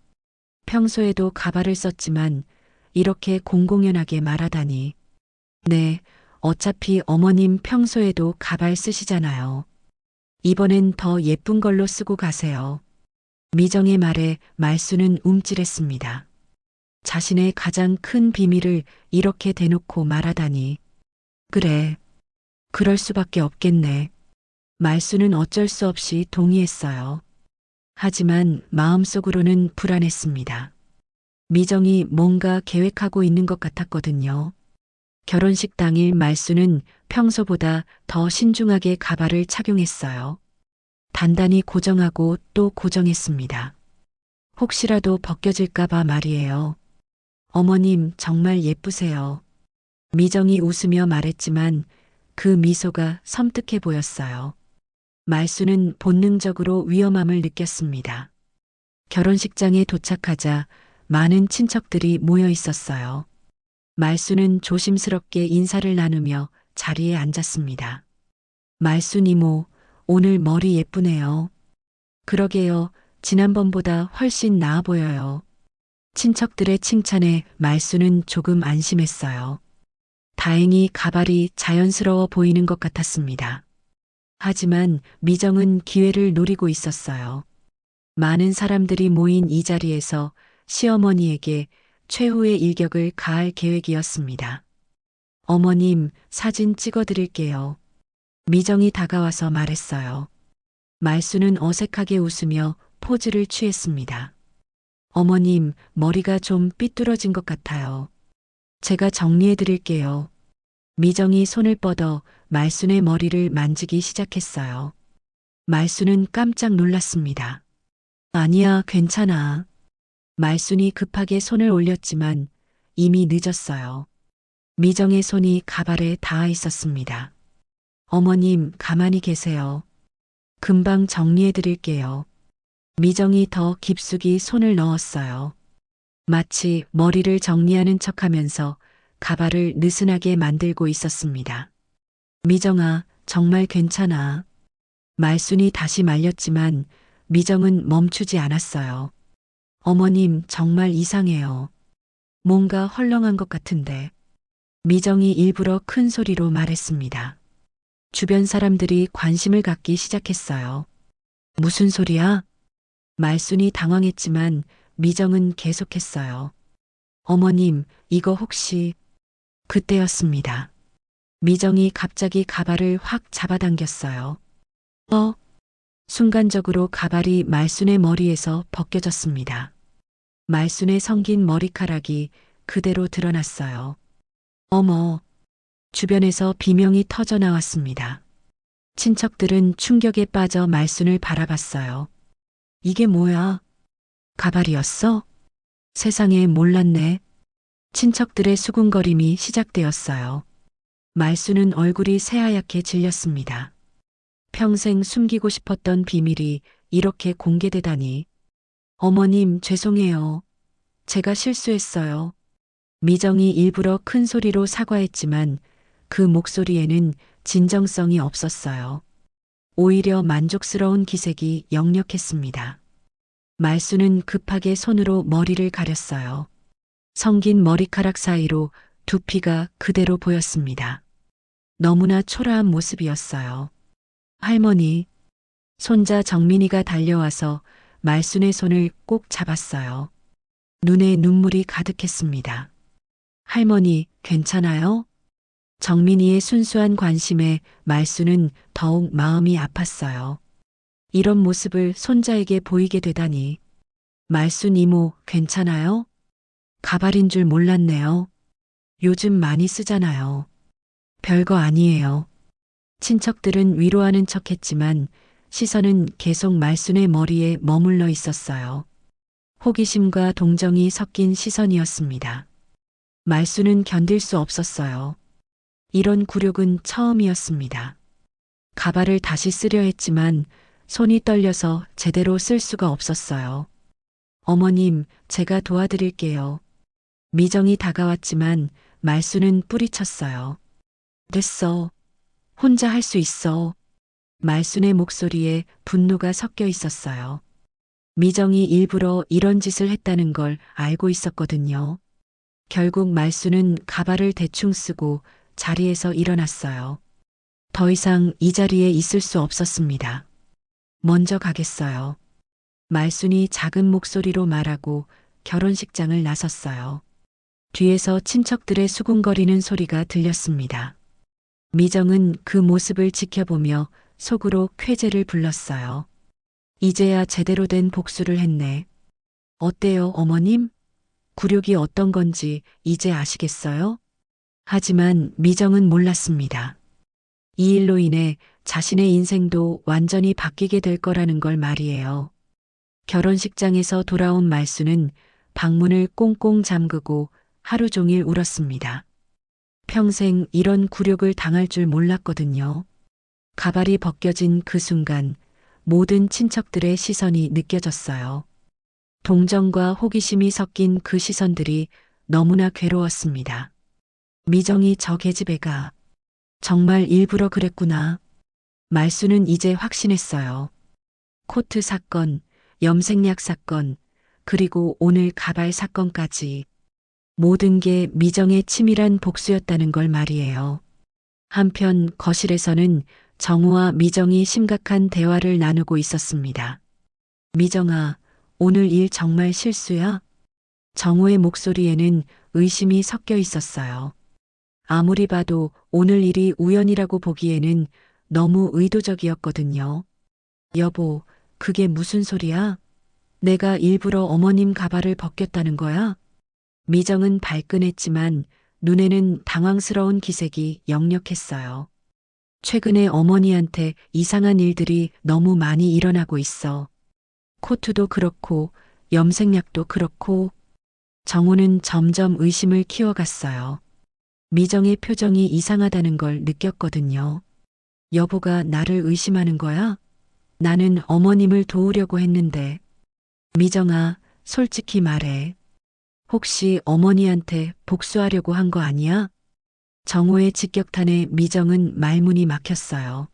평소에도 가발을 썼지만 이렇게 공공연하게 말하다니. 네, 어차피 어머님 평소에도 가발 쓰시잖아요. 이번엔 더 예쁜 걸로 쓰고 가세요. 미정의 말에 말수는 움찔했습니다. 자신의 가장 큰 비밀을 이렇게 대놓고 말하다니. 그래, 그럴 수밖에 없겠네. 말수는 어쩔 수 없이 동의했어요. 하지만 마음속으로는 불안했습니다. 미정이 뭔가 계획하고 있는 것 같았거든요. 결혼식 당일 말수는 평소보다 더 신중하게 가발을 착용했어요. 단단히 고정하고 또 고정했습니다. 혹시라도 벗겨질까봐 말이에요. 어머님, 정말 예쁘세요. 미정이 웃으며 말했지만 그 미소가 섬뜩해 보였어요. 말수는 본능적으로 위험함을 느꼈습니다. 결혼식장에 도착하자 많은 친척들이 모여 있었어요. 말수는 조심스럽게 인사를 나누며 자리에 앉았습니다. 말순 이모, 오늘 머리 예쁘네요. 그러게요. 지난번보다 훨씬 나아 보여요. 친척들의 칭찬에 말수는 조금 안심했어요. 다행히 가발이 자연스러워 보이는 것 같았습니다. 하지만 미정은 기회를 노리고 있었어요. 많은 사람들이 모인 이 자리에서 시어머니에게 최후의 일격을 가할 계획이었습니다. 어머님, 사진 찍어드릴게요. 미정이 다가와서 말했어요. 말수는 어색하게 웃으며 포즈를 취했습니다. 어머님, 머리가 좀 삐뚤어진 것 같아요. 제가 정리해드릴게요. 미정이 손을 뻗어 말순의 머리를 만지기 시작했어요. 말순은 깜짝 놀랐습니다. 아니야, 괜찮아. 말순이 급하게 손을 올렸지만 이미 늦었어요. 미정의 손이 가발에 닿아 있었습니다. 어머님, 가만히 계세요. 금방 정리해드릴게요. 미정이 더 깊숙이 손을 넣었어요. 마치 머리를 정리하는 척하면서 가발을 느슨하게 만들고 있었습니다. 미정아, 정말 괜찮아. 말순이 다시 말렸지만 미정은 멈추지 않았어요. 어머님, 정말 이상해요. 뭔가 헐렁한 것 같은데. 미정이 일부러 큰 소리로 말했습니다. 주변 사람들이 관심을 갖기 시작했어요. 무슨 소리야? 말순이 당황했지만 미정은 계속했어요. 어머님, 이거 혹시... 그때였습니다. 미정이 갑자기 가발을 확 잡아당겼어요. 순간적으로 가발이 말순의 머리에서 벗겨졌습니다. 말순의 성긴 머리카락이 그대로 드러났어요. 어머, 주변에서 비명이 터져 나왔습니다. 친척들은 충격에 빠져 말순을 바라봤어요. 이게 뭐야? 가발이었어? 세상에, 몰랐네. 친척들의 수군거림이 시작되었어요. 말수는 얼굴이 새하얗게 질렸습니다. 평생 숨기고 싶었던 비밀이 이렇게 공개되다니. 어머님, 죄송해요. 제가 실수했어요. 미정이 일부러 큰 소리로 사과했지만 그 목소리에는 진정성이 없었어요. 오히려 만족스러운 기색이 역력했습니다. 말수는 급하게 손으로 머리를 가렸어요. 성긴 머리카락 사이로 두피가 그대로 보였습니다. 너무나 초라한 모습이었어요. 할머니, 손자 정민이가 달려와서 말순의 손을 꼭 잡았어요. 눈에 눈물이 가득했습니다. 할머니, 괜찮아요? 정민이의 순수한 관심에 말순은 더욱 마음이 아팠어요. 이런 모습을 손자에게 보이게 되다니. 말순 이모, 괜찮아요? 가발인 줄 몰랐네요. 요즘 많이 쓰잖아요. 별거 아니에요. 친척들은 위로하는 척 했지만 시선은 계속 말순의 머리에 머물러 있었어요. 호기심과 동정이 섞인 시선이었습니다. 말순은 견딜 수 없었어요. 이런 굴욕은 처음이었습니다. 가발을 다시 쓰려 했지만 손이 떨려서 제대로 쓸 수가 없었어요. 어머님, 제가 도와드릴게요. 미정이 다가왔지만 말순은 뿌리쳤어요. 됐어. 혼자 할 수 있어. 말순의 목소리에 분노가 섞여 있었어요. 미정이 일부러 이런 짓을 했다는 걸 알고 있었거든요. 결국 말순은 가발을 대충 쓰고 자리에서 일어났어요. 더 이상 이 자리에 있을 수 없었습니다. 먼저 가겠어요. 말순이 작은 목소리로 말하고 결혼식장을 나섰어요. 뒤에서 친척들의 수군거리는 소리가 들렸습니다. 미정은 그 모습을 지켜보며 속으로 쾌재를 불렀어요. 이제야 제대로 된 복수를 했네. 어때요, 어머님? 굴욕이 어떤 건지 이제 아시겠어요? 하지만 미정은 몰랐습니다. 이 일로 인해 자신의 인생도 완전히 바뀌게 될 거라는 걸 말이에요. 결혼식장에서 돌아온 말수는 방문을 꽁꽁 잠그고 하루 종일 울었습니다. 평생 이런 굴욕을 당할 줄 몰랐거든요. 가발이 벗겨진 그 순간 모든 친척들의 시선이 느껴졌어요. 동정과 호기심이 섞인 그 시선들이 너무나 괴로웠습니다. 미정이 저 계집애 가 정말 일부러 그랬구나. 말수는 이제 확신했어요. 코트 사건, 염색약 사건, 그리고 오늘 가발 사건까지 모든 게 미정의 치밀한 복수였다는 걸 말이에요. 한편 거실에서는 정우와 미정이 심각한 대화를 나누고 있었습니다. 미정아, 오늘 일 정말 실수야? 정우의 목소리에는 의심이 섞여 있었어요. 아무리 봐도 오늘 일이 우연이라고 보기에는 너무 의도적이었거든요. 여보, 그게 무슨 소리야? 내가 일부러 어머님 가발을 벗겼다는 거야? 미정은 발끈했지만 눈에는 당황스러운 기색이 역력했어요. 최근에 어머니한테 이상한 일들이 너무 많이 일어나고 있어. 코트도 그렇고 염색약도 그렇고. 정우는 점점 의심을 키워갔어요. 미정의 표정이 이상하다는 걸 느꼈거든요. 여보가 나를 의심하는 거야? 나는 어머님을 도우려고 했는데. 미정아, 솔직히 말해. 혹시 어머니한테 복수하려고 한 거 아니야? 정우의 직격탄에 미정은 말문이 막혔어요.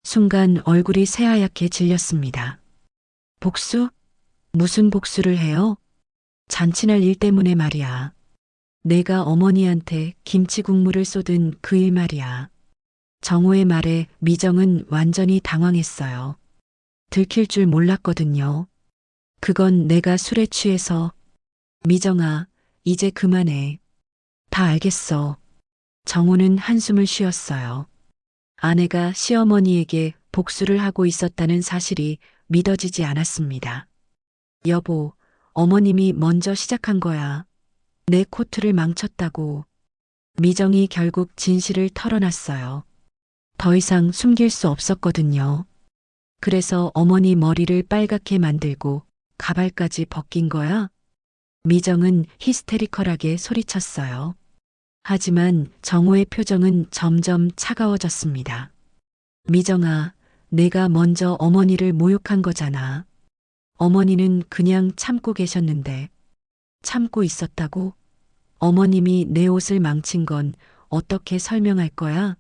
순간 얼굴이 새하얗게 질렸습니다. 복수? 무슨 복수를 해요? 잔치날 일 때문에 말이야. 내가 어머니한테 김치 국물을 쏟은 그 일 말이야. 정우의 말에 미정은 완전히 당황했어요. 들킬 줄 몰랐거든요. 그건 내가 술에 취해서. 미정아, 이제 그만해. 다 알겠어. 정우는 한숨을 쉬었어요. 아내가 시어머니에게 복수를 하고 있었다는 사실이 믿어지지 않았습니다. 여보, 어머님이 먼저 시작한 거야. 내 코트를 망쳤다고. 미정이 결국 진실을 털어놨어요. 더 이상 숨길 수 없었거든요. 그래서 어머니 머리를 빨갛게 만들고 가발까지 벗긴 거야? 미정은 히스테리컬하게 소리쳤어요. 하지만 정호의 표정은 점점 차가워졌습니다. 미정아, 내가 먼저 어머니를 모욕한 거잖아. 어머니는 그냥 참고 계셨는데. 참고 있었다고? 어머님이 내 옷을 망친 건 어떻게 설명할 거야?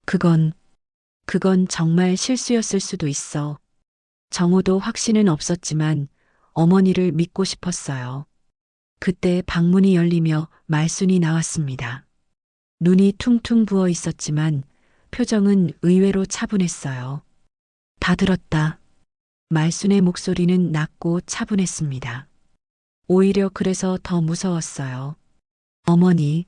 그건 정말 실수였을 수도 있어. 정호도 확신은 없었지만 어머니를 믿고 싶었어요. 그때 방문이 열리며 말순이 나왔습니다. 눈이 퉁퉁 부어 있었지만 표정은 의외로 차분했어요. 다 들었다. 말순의 목소리는 낮고 차분했습니다. 오히려 그래서 더 무서웠어요. 어머니.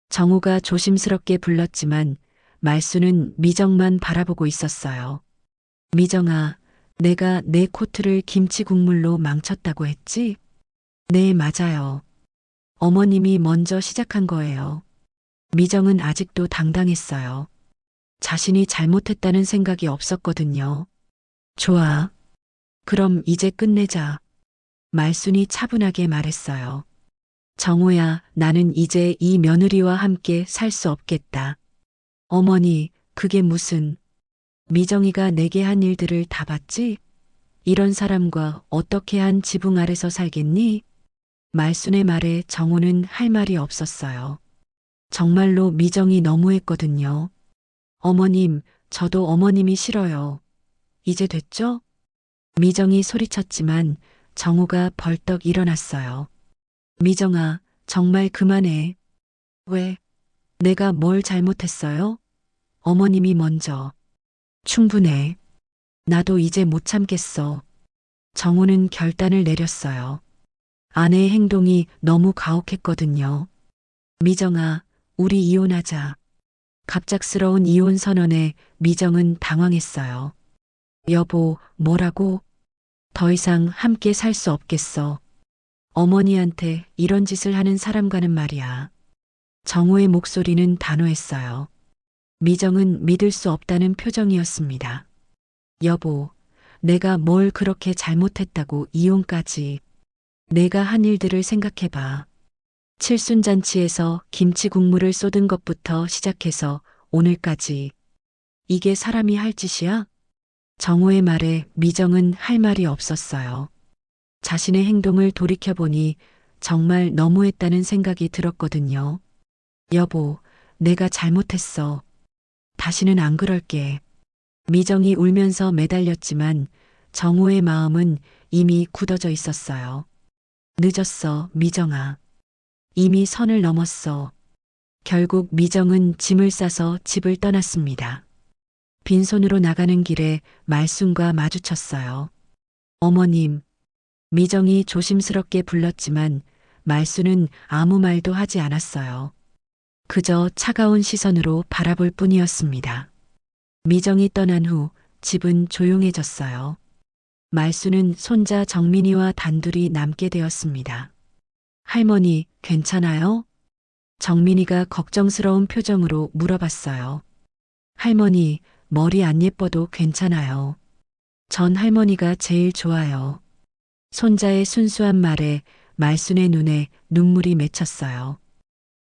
정호가 조심스럽게 불렀지만 말순은 미정만 바라보고 있었어요. 미정아, 내가 내 코트를 김치 국물로 망쳤다고 했지? 네, 맞아요. 어머님이 먼저 시작한 거예요. 미정은 아직도 당당했어요. 자신이 잘못했다는 생각이 없었거든요. 좋아. 그럼 이제 끝내자. 말순이 차분하게 말했어요. 정호야, 나는 이제 이 며느리와 함께 살 수 없겠다. 어머니, 그게 무슨... 미정이가 내게 한 일들을 다 봤지? 이런 사람과 어떻게 한 지붕 아래서 살겠니? 말순의 말에 정호는 할 말이 없었어요. 정말로 미정이 너무했거든요. 어머님, 저도 어머님이 싫어요. 이제 됐죠? 미정이 소리쳤지만 정호가 벌떡 일어났어요. 미정아, 정말 그만해. 왜? 내가 뭘 잘못했어요? 어머님이 먼저. 충분해. 나도 이제 못 참겠어. 정호는 결단을 내렸어요. 아내의 행동이 너무 가혹했거든요. 미정아, 우리 이혼하자. 갑작스러운 이혼 선언에 미정은 당황했어요. 여보, 뭐라고? 더 이상 함께 살 수 없겠어. 어머니한테 이런 짓을 하는 사람과는 말이야. 정호의 목소리는 단호했어요. 미정은 믿을 수 없다는 표정이었습니다. 여보, 내가 뭘 그렇게 잘못했다고 이혼까지. 내가 한 일들을 생각해봐. 칠순잔치에서 김치 국물을 쏟은 것부터 시작해서 오늘까지. 이게 사람이 할 짓이야? 정호의 말에 미정은 할 말이 없었어요. 자신의 행동을 돌이켜보니 정말 너무했다는 생각이 들었거든요. 여보, 내가 잘못했어. 다시는 안 그럴게. 미정이 울면서 매달렸지만 정호의 마음은 이미 굳어져 있었어요. 늦었어, 미정아. 이미 선을 넘었어. 결국 미정은 짐을 싸서 집을 떠났습니다. 빈손으로 나가는 길에 말순과 마주쳤어요. 어머님. 미정이 조심스럽게 불렀지만 말순은 아무 말도 하지 않았어요. 그저 차가운 시선으로 바라볼 뿐이었습니다. 미정이 떠난 후 집은 조용해졌어요. 말순은 손자 정민이와 단둘이 남게 되었습니다. 할머니, 괜찮아요? 정민이가 걱정스러운 표정으로 물어봤어요. 할머니, 머리 안 예뻐도 괜찮아요. 전 할머니가 제일 좋아요. 손자의 순수한 말에 말순의 눈에 눈물이 맺혔어요.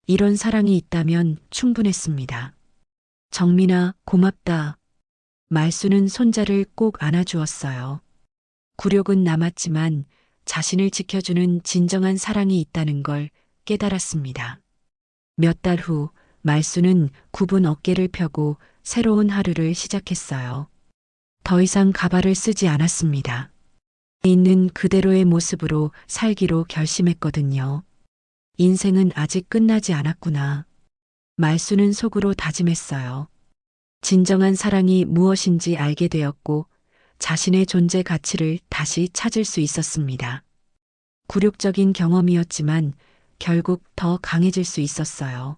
이런 사랑이 있다면 충분했습니다. 정민아, 고맙다. 말순은 손자를 꼭 안아주었어요. 굴욕은 남았지만 자신을 지켜주는 진정한 사랑이 있다는 걸 깨달았습니다. 몇 달 후 말순은 굽은 어깨를 펴고 새로운 하루를 시작했어요. 더 이상 가발을 쓰지 않았습니다. 있는 그대로의 모습으로 살기로 결심했거든요. 인생은 아직 끝나지 않았구나. 말순은 속으로 다짐했어요. 진정한 사랑이 무엇인지 알게 되었고 자신의 존재 가치를 다시 찾을 수 있었습니다. 굴욕적인 경험이었지만 결국 더 강해질 수 있었어요.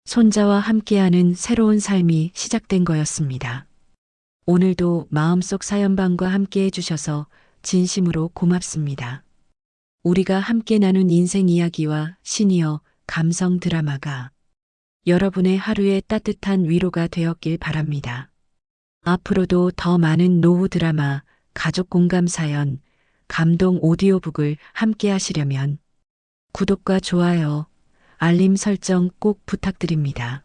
손자와 함께하는 새로운 삶이 시작된 거였습니다. 오늘도 마음속 사연방과 함께 해주셔서 진심으로 고맙습니다. 우리가 함께 나눈 인생 이야기와 시니어 감성 드라마가 여러분의 하루에 따뜻한 위로가 되었길 바랍니다. 앞으로도 더 많은 노후 드라마, 가족 공감 사연, 감동 오디오북을 함께 하시려면 구독과 좋아요, 알림 설정 꼭 부탁드립니다.